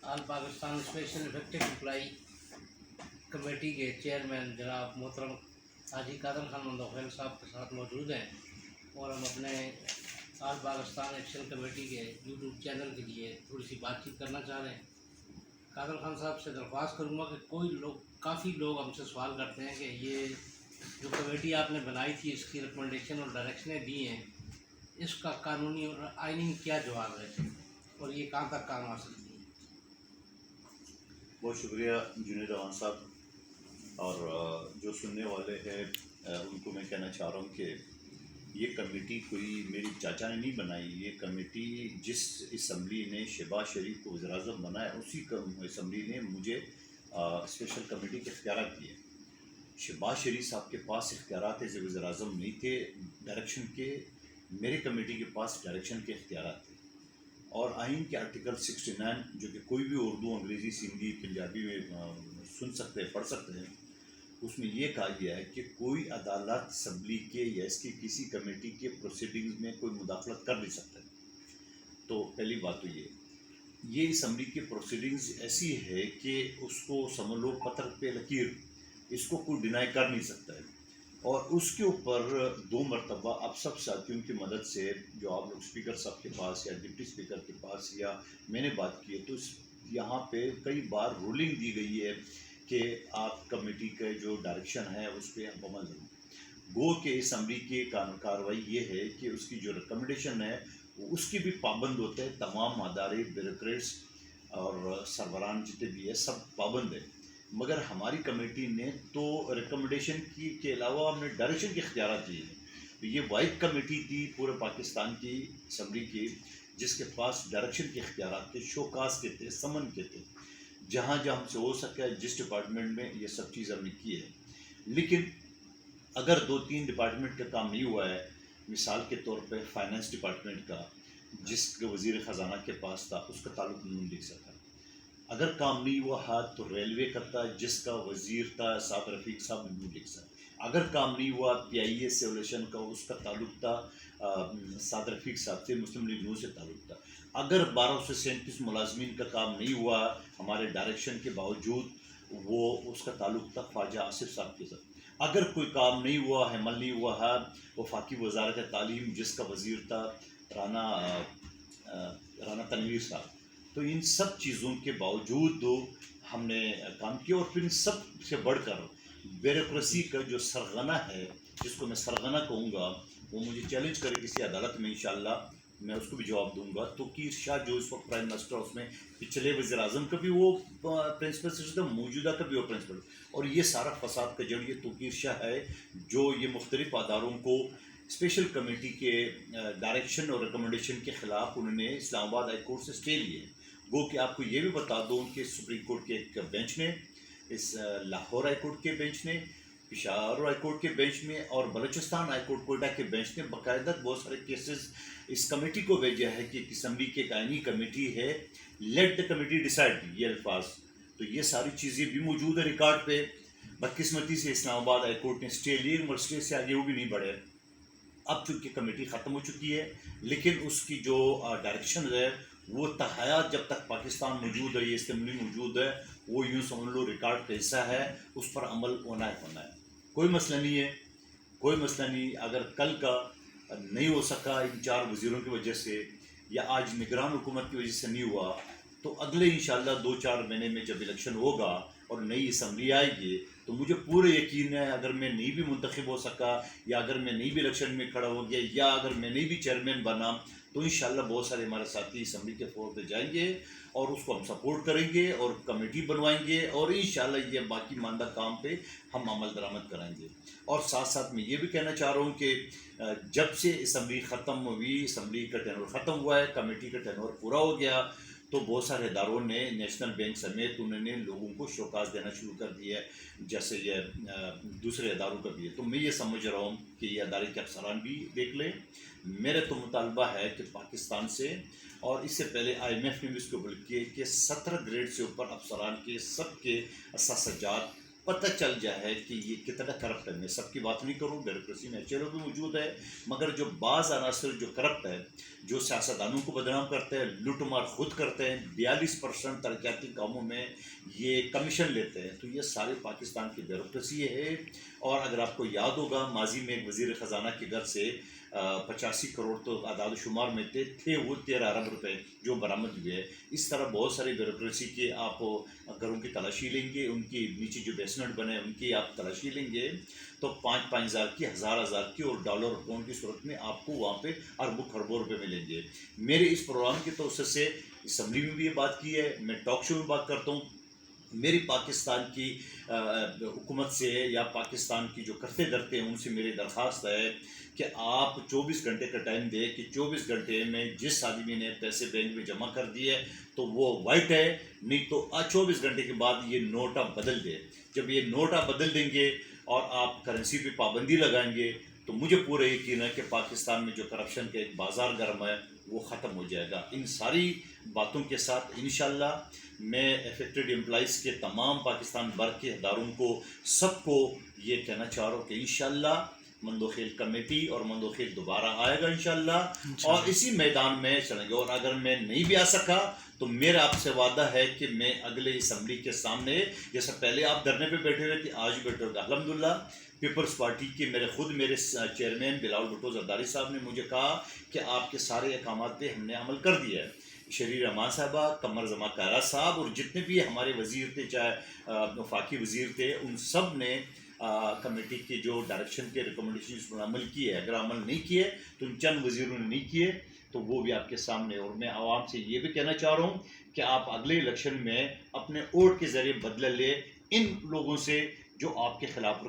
آل Pakistan special effective employee committee کے چیئرمین جناب محترم حاجی قادر خان مندوخیل صاحب کے ساتھ موجود ہیں، اور ہم اپنے آل پاکستان ایکشن کمیٹی کے یوٹیوب چینل کے لیے تھوڑی سی بات چیت کرنا چاہ رہے ہیں۔ قادر خان صاحب سے درخواست کروں گا کہ کافی لوگ ہم سے سوال کرتے ہیں کہ یہ جو کمیٹی آپ نے بنائی تھی، اس کی ریکمنڈیشن اور ڈائریکشنیں دی ہیں، اس کا قانونی اور آئینی کیا جواب ہے اور یہ کہاں تک کام آ سکتی ہے؟ بہت شکریہ جنید امان صاحب، اور جو سننے والے ہیں ان کو میں کہنا چاہ رہا ہوں کہ یہ کمیٹی کوئی میری چاچا نے نہیں بنائی۔ یہ کمیٹی جس اسمبلی نے شہباز شریف کو وزیر اعظم بنایا، اسی اسمبلی نے مجھے اسپیشل کمیٹی کے اختیارات دیے۔ شہباز شریف صاحب کے پاس اختیارات ایز وزیر اعظم نہیں تھے ڈائریکشن کے، میرے کمیٹی کے پاس ڈائریکشن کے اختیارات تھے۔ اور آئین کے آرٹیکل 69 جو کہ کوئی بھی اردو، انگریزی، سندھی، پنجابی میں سن سکتے ہیں، پڑھ سکتے ہیں، اس میں یہ کہا گیا ہے کہ کوئی عدالت اسمبلی کے یا اس کی کسی کمیٹی کے پروسیڈنگز میں کوئی مداخلت کر نہیں سکتا ہے۔ تو پہلی بات تو یہ اسمبلی کی پروسیڈنگز ایسی ہے کہ اس کو سمجھ لو پتھر پہ لکیر، اس کو کوئی ڈینائی کر نہیں سکتا ہے۔ اور اس کے اوپر 2 مرتبہ آپ سب ساتھیوں کی مدد سے، جو آپ لوگ اسپیکر صاحب کے پاس یا ڈپٹی اسپیکر کے پاس یا میں نے بات کی ہے، تو یہاں پہ کئی بار رولنگ دی گئی ہے کہ آپ کمیٹی کے جو ڈائریکشن ہے اس پہ آپ عمل کریں۔ گو کہ اسمبلی کی کارروائی یہ ہے کہ اس کی جو ریکمنڈیشن ہے اس کی بھی پابند ہوتے ہیں، تمام ادارے، بیوروکریٹس اور سربراہان جتنے بھی ہے سب پابند ہیں۔ مگر ہماری کمیٹی نے تو ریکمنڈیشن کی کے علاوہ ہم نے ڈائریکشن کے اختیارات دیے ہیں۔ یہ واحد کمیٹی تھی پورے پاکستان کی اسمبلی کی جس کے پاس ڈائریکشن کے اختیارات تھے، شوکاز کے تھے، سمن کے تھے، جہاں جہاں ہم سے ہو سکا جس ڈپارٹمنٹ میں یہ سب چیز ہم نے کی ہے۔ لیکن اگر 2-3 ڈپارٹمنٹ کا کام نہیں ہوا ہے، مثال کے طور پہ فائنانس ڈپارٹمنٹ کا جس کے وزیر خزانہ کے پاس تھا، اس کا تعلق نہیں لے سکا۔ اگر کام نہیں ہوا ہے تو ریلوے کا تھا جس کا وزیر تھا سعد رفیق صاحب نے لکھ سکا۔ اگر کام نہیں ہوا PIA سیولیشن کا، اس کا تعلق تھا سعد رفیق صاحب سے، مسلم لیگ نون سے تعلق تھا۔ اگر 1237 ملازمین کا کام نہیں ہوا ہمارے ڈائریکشن کے باوجود، وہ اس کا تعلق تھا خواجہ آصف صاحب کے ساتھ۔ اگر کوئی کام نہیں ہوا، عمل نہیں ہوا ہے، وفاقی وزارت تعلیم جس کا وزیر تھا رانا تنویر صاحب۔ تو ان سب چیزوں کے باوجود ہم نے کام کیا، اور پھر ان سب سے بڑھ کر بیوروکریسی کا جو سرغنہ ہے، جس کو میں سرغنہ کہوں گا، وہ مجھے چیلنج کرے کسی عدالت میں، انشاءاللہ میں اس کو بھی جواب دوں گا۔ توقیر شاہ جو اس وقت پرائم منسٹر، اس میں پچھلے وزیر اعظم کا بھی وہ پرنسپل سیکرٹری تھا، موجودہ کا بھی وہ پرنسپل، اور یہ سارا فساد کا جڑ یہ توقیر شاہ ہے، جو یہ مختلف اداروں کو اسپیشل کمیٹی کے ڈائریکشن اور ریکمنڈیشن کے خلاف انہوں نے اسلام آباد ہائی کورٹ سے اسٹے لیے۔ گو کہ آپ کو یہ بھی بتا دوں کہ سپریم کورٹ کے ایک بینچ نے، اس لاہور ہائی کورٹ کے بینچ نے، پشاور ہائی کورٹ کے بینچ میں، اور بلوچستان ہائی کورٹ کوئٹہ کے بینچ نے باقاعدہ بہت سارے کیسز اس کمیٹی کو بھیجا ہے کہ اسمبلی کی ایک آئینی کمیٹی ہے، لیٹ دا کمیٹی ڈیسائڈ، یہ الفاظ۔ تو یہ ساری چیزیں بھی موجود ہے ریکارڈ پہ۔ بدقسمتی سے اسلام آباد ہائی کورٹ نے اسٹے لیے، مگر اسٹے سے آگے وہ بھی نہیں بڑھے۔ اب چونکہ کمیٹی ختم ہو چکی ہے، لیکن اس کی جو ڈائریکشن ہے وہ تحیات جب تک پاکستان موجود ہے، یہ اسمبلی موجود ہے، وہ یوں سمجھ لو ریکارڈ کا حصہ ہے، اس پر عمل ہونا ہے۔ کوئی مسئلہ نہیں ہے، کوئی مسئلہ نہیں۔ اگر کل کا نہیں ہو سکا ان 4 وزیروں کی وجہ سے، یا آج نگران حکومت کی وجہ سے نہیں ہوا، تو اگلے انشاءاللہ 2-4 مہینے میں جب الیکشن ہوگا اور نئی اسمبلی آئے گی، تو مجھے پورے یقین ہے اگر میں نہیں بھی منتخب ہو سکا، یا اگر میں نہیں بھی الیکشن میں کھڑا ہو گیا، یا اگر میں نہیں بھی چیئرمین بنا، تو انشاءاللہ بہت سارے ہمارے ساتھی اسمبلی کے فلور پہ جائیں گے اور اس کو ہم سپورٹ کریں گے اور کمیٹی بنوائیں گے، اور انشاءاللہ یہ باقی ماندہ کام پہ ہم عمل درآمد کرائیں گے۔ اور ساتھ ساتھ میں یہ بھی کہنا چاہ رہا ہوں کہ جب سے اسمبلی ختم ہوئی، اسمبلی کا ٹینور ختم ہوا ہے، کمیٹی کا ٹینور پورا ہو گیا، تو بہت سارے اداروں نے، نیشنل بینک سمیت، انہوں نے لوگوں کو شوکاز دینا شروع کر دیا ہے، جیسے یہ دوسرے اداروں کا بھی ہے۔ تو میں یہ سمجھ رہا ہوں کہ یہ ادارے کے افسران بھی دیکھ لیں۔ میرا تو مطالبہ ہے کہ پاکستان سے، اور اس سے پہلے IMF نے بھی اس کو بلکہ کہ 17 گریڈ سے اوپر افسران کے سب کے اثاثہ جات پتہ چل جائے کہ یہ کتنا کرپٹ ہے. میں سب کی بات نہیں کروں, بیوروکریسی میں اچھے لوگ بھی موجود ہے, مگر جو بعض عناصر جو کرپٹ ہے, جو سیاستدانوں کو بدنام کرتے ہیں, لوٹ مار خود کرتے ہیں, 42% ترقیاتی کاموں میں یہ کمیشن لیتے ہیں, تو یہ سارے پاکستان کی بیوروکریسی ہے. اور اگر آپ کو یاد ہوگا ماضی میں ایک وزیر خزانہ کے گھر سے 85 کروڑ تو اعداد و شمار میں تھے وہ 13 ارب روپے جو برآمد ہوئے. اس طرح بہت ساری بیوروکریسی کے آپ گھروں کی تلاشی لیں گے, ان کی نیچے جو بیسمنٹ بنے ان کی آپ تلاشی لیں گے تو 5,000 کی, 1,000 کی, اور ڈالر اور پاؤنڈ کی صورت میں آپ کو وہاں پہ اربوں خربوں روپے ملیں گے. میرے اس پروگرام کی توسط سے اسمبلی میں بھی یہ بات کی ہے, میں ٹاک شو میں بات کرتا ہوں. میری پاکستان کی حکومت سے یا پاکستان کی جو کرتے درتے ہیں ان سے میری درخواست ہے کہ آپ 24 گھنٹے کا ٹائم دیں کہ 24 گھنٹے میں جس آدمی نے پیسے بینک میں جمع کر دیے تو وہ وائٹ ہے, نہیں تو 24 گھنٹے کے بعد یہ نوٹ آپ بدل دیں. جب یہ نوٹ آپ بدل دیں گے اور آپ کرنسی پہ پابندی لگائیں گے تو مجھے پورا یقین ہے کہ پاکستان میں جو کرپشن کا ایک بازار گرم ہے وہ ختم ہو جائے گا. ان ساری باتوں کے ساتھ انشاءاللہ میں افیکٹڈ امپلائیز کے تمام پاکستان بھر کے اداروں کو سب کو یہ کہنا چاہ رہا ہوں کہ انشاءاللہ مندوخیل کمیٹی اور مندوخیل دوبارہ آئے گا انشاءاللہ, اور اسی میدان میں چلیں گے. اور اگر میں نہیں بھی آ سکا تو میرا آپ سے وعدہ ہے کہ میں اگلے اسمبلی کے سامنے, جیسا پہلے آپ دھرنے پہ بیٹھے ہوئے تھے آج بھی بیٹھے ہوگا, الحمدللہ پیپلز پارٹی کے میرے چیئرمین بلاول بھٹو زرداری صاحب نے مجھے کہا کہ آپ کے سارے احکامات پہ ہم نے عمل کر دیا ہے. شریر رحمان صاحبہ, قمر زمان کائرہ صاحب اور جتنے بھی ہمارے وزیر تھے, چاہے وفاقی وزیر تھے, ان سب نے کمیٹی کے جو ڈائریکشن کے ریکمنڈیشنز پر عمل کیے. اگر عمل نہیں کیے تو ان چند وزیروں نے نہیں کیے تو وہ بھی آپ کے سامنے. اور میں عوام سے یہ بھی کہنا چاہ رہا ہوں کہ آپ اگلے الیکشن میں اپنے ووٹ کے ذریعے بدلہ لیں ان لوگوں سے جو آپ کے خلاف